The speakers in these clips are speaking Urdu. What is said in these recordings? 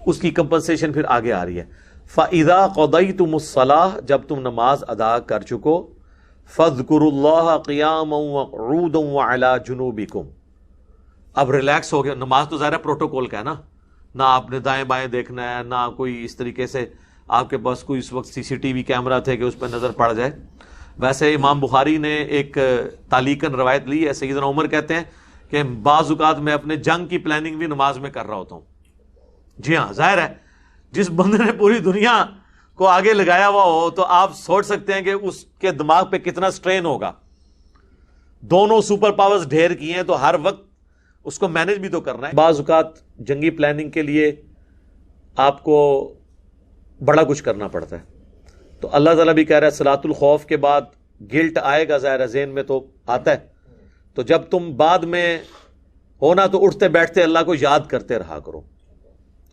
اس کی کمپنسیشن پھر آگے آ رہی ہے. فَإِذَا قَضَيْتُمُ الصَّلَاةَ جب تم نماز ادا کر چکو, فَاذْكُرُوا اللَّهَ قِيَامًا وَقُعُودًا وَعَلَى جُنُوبِكُمْ. اب ریلیکس ہو گیا. نماز تو ظاہر پروٹوکول کا ہے نا, نہ آپ نے دائیں بائیں دیکھنا ہے, نہ کوئی اس طریقے سے آپ کے پاس کوئی اس وقت سی سی ٹی وی کیمرہ تھے کہ اس پہ نظر پڑ جائے. ویسے امام بخاری نے ایک تعلیقاً روایت لی ہے, سیدنا عمر کہتے ہیں کہ بعض اوقات میں اپنے جنگ کی پلاننگ بھی نماز میں کر رہا ہوتا ہوں. جی ہاں, ظاہر ہے جس بندے نے پوری دنیا کو آگے لگایا ہوا ہو تو آپ سوچ سکتے ہیں کہ اس کے دماغ پہ کتنا سٹرین ہوگا. دونوں سپر پاورز ڈھیر کیے ہیں تو ہر وقت اس کو مینج بھی تو کرنا ہے. بعض اوقات جنگی پلاننگ کے لیے آپ کو بڑا کچھ کرنا پڑتا ہے. تو اللہ تعالیٰ بھی کہہ رہا ہے صلاۃ الخوف کے بعد گلٹ آئے گا, ظاہر ذہن میں تو آتا ہے. تو جب تم بعد میں ہونا تو اٹھتے بیٹھتے اللہ کو یاد کرتے رہا کرو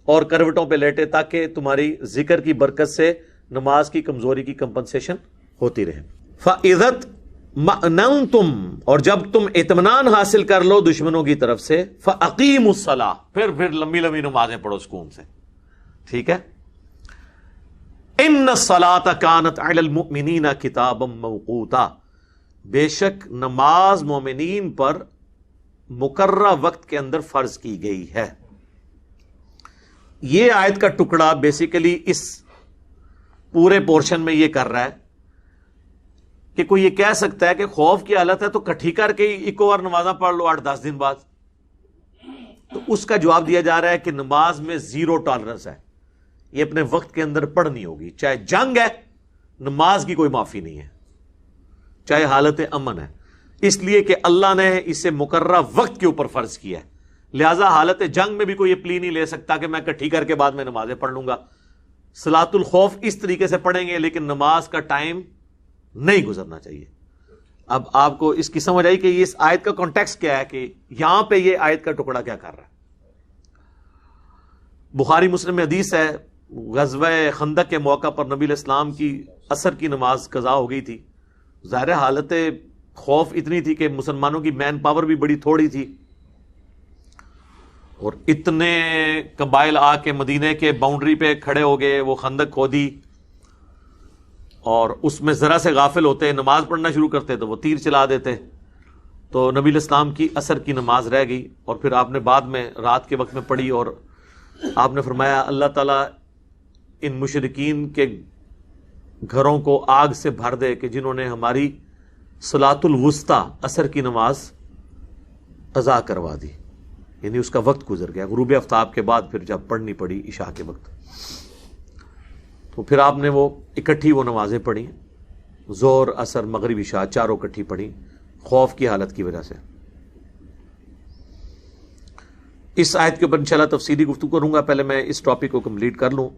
اور کروٹوں پہ لیٹے, تاکہ تمہاری ذکر کی برکت سے نماز کی کمزوری کی کمپنسیشن ہوتی رہے. فَإِذَا اطْمَأْنَنْتُمْ اور جب تم اطمینان حاصل کر لو دشمنوں کی طرف سے, فَأَقِیمُوا الصَّلَاةَ پھر لمبی لمبی نمازیں پڑھو سکون سے. ٹھیک ہے. ان الصلاۃ کانت علی المؤمنین کتابا موقوتا بے شک نماز مومنین پر مقررہ وقت کے اندر فرض کی گئی ہے. یہ آیت کا ٹکڑا بیسیکلی اس پورے پورشن میں یہ کر رہا ہے کہ کوئی یہ کہہ سکتا ہے کہ خوف کی حالت ہے تو کٹھی کر کے ایک اور نمازاں پڑھ لو 8-10 دن بعد. تو اس کا جواب دیا جا رہا ہے کہ نماز میں زیرو ٹالرنس ہے, یہ اپنے وقت کے اندر پڑھنی ہوگی. چاہے جنگ ہے, نماز کی کوئی معافی نہیں ہے, چاہے حالت امن ہے, اس لیے کہ اللہ نے اسے مقررہ وقت کے اوپر فرض کیا ہے. لہذا حالت جنگ میں بھی کوئی یہ پلی نہیں لے سکتا کہ میں کٹھی کر کے بعد میں نمازیں پڑھ لوں گا. صلاۃ الخوف اس طریقے سے پڑھیں گے, لیکن نماز کا ٹائم نہیں گزرنا چاہیے. اب آپ کو اس کی سمجھ آئی کہ اس آیت کا کانٹیکسٹ کیا ہے, کہ یہاں پہ یہ آیت کا ٹکڑا کیا کر رہا ہے. بخاری مسلم میں حدیث ہے, غزوہ خندق کے موقع پر نبی علیہ السلام کی عصر کی نماز قضا ہو گئی تھی. ظاہر حالت خوف اتنی تھی کہ مسلمانوں کی مین پاور بھی بڑی تھوڑی تھی, اور اتنے قبائل آ کے مدینے کے باؤنڈری پہ کھڑے ہو گئے, وہ خندق کھودی, اور اس میں ذرا سے غافل ہوتے, نماز پڑھنا شروع کرتے تو وہ تیر چلا دیتے. تو نبی علیہ السلام کی عصر کی نماز رہ گئی, اور پھر آپ نے بعد میں رات کے وقت میں پڑھی, اور آپ نے فرمایا اللہ تعالیٰ ان مشرکین کے گھروں کو آگ سے بھر دے کہ جنہوں نے ہماری صلاۃ الوسطی عصر کی نماز قضا کروا دی. یعنی اس کا وقت گزر گیا, غروب آفتاب کے بعد پھر جب پڑھنی پڑی عشاء کے وقت, تو پھر آپ نے وہ اکٹھی وہ نمازیں پڑھی, ظہر عصر مغرب عشاء چاروں اکٹھی پڑھی خوف کی حالت کی وجہ سے. اس آیت کے اوپر انشاءاللہ تفصیلی گفتگو کروں گا, پہلے میں اس ٹاپک کو کمپلیٹ کر لوں.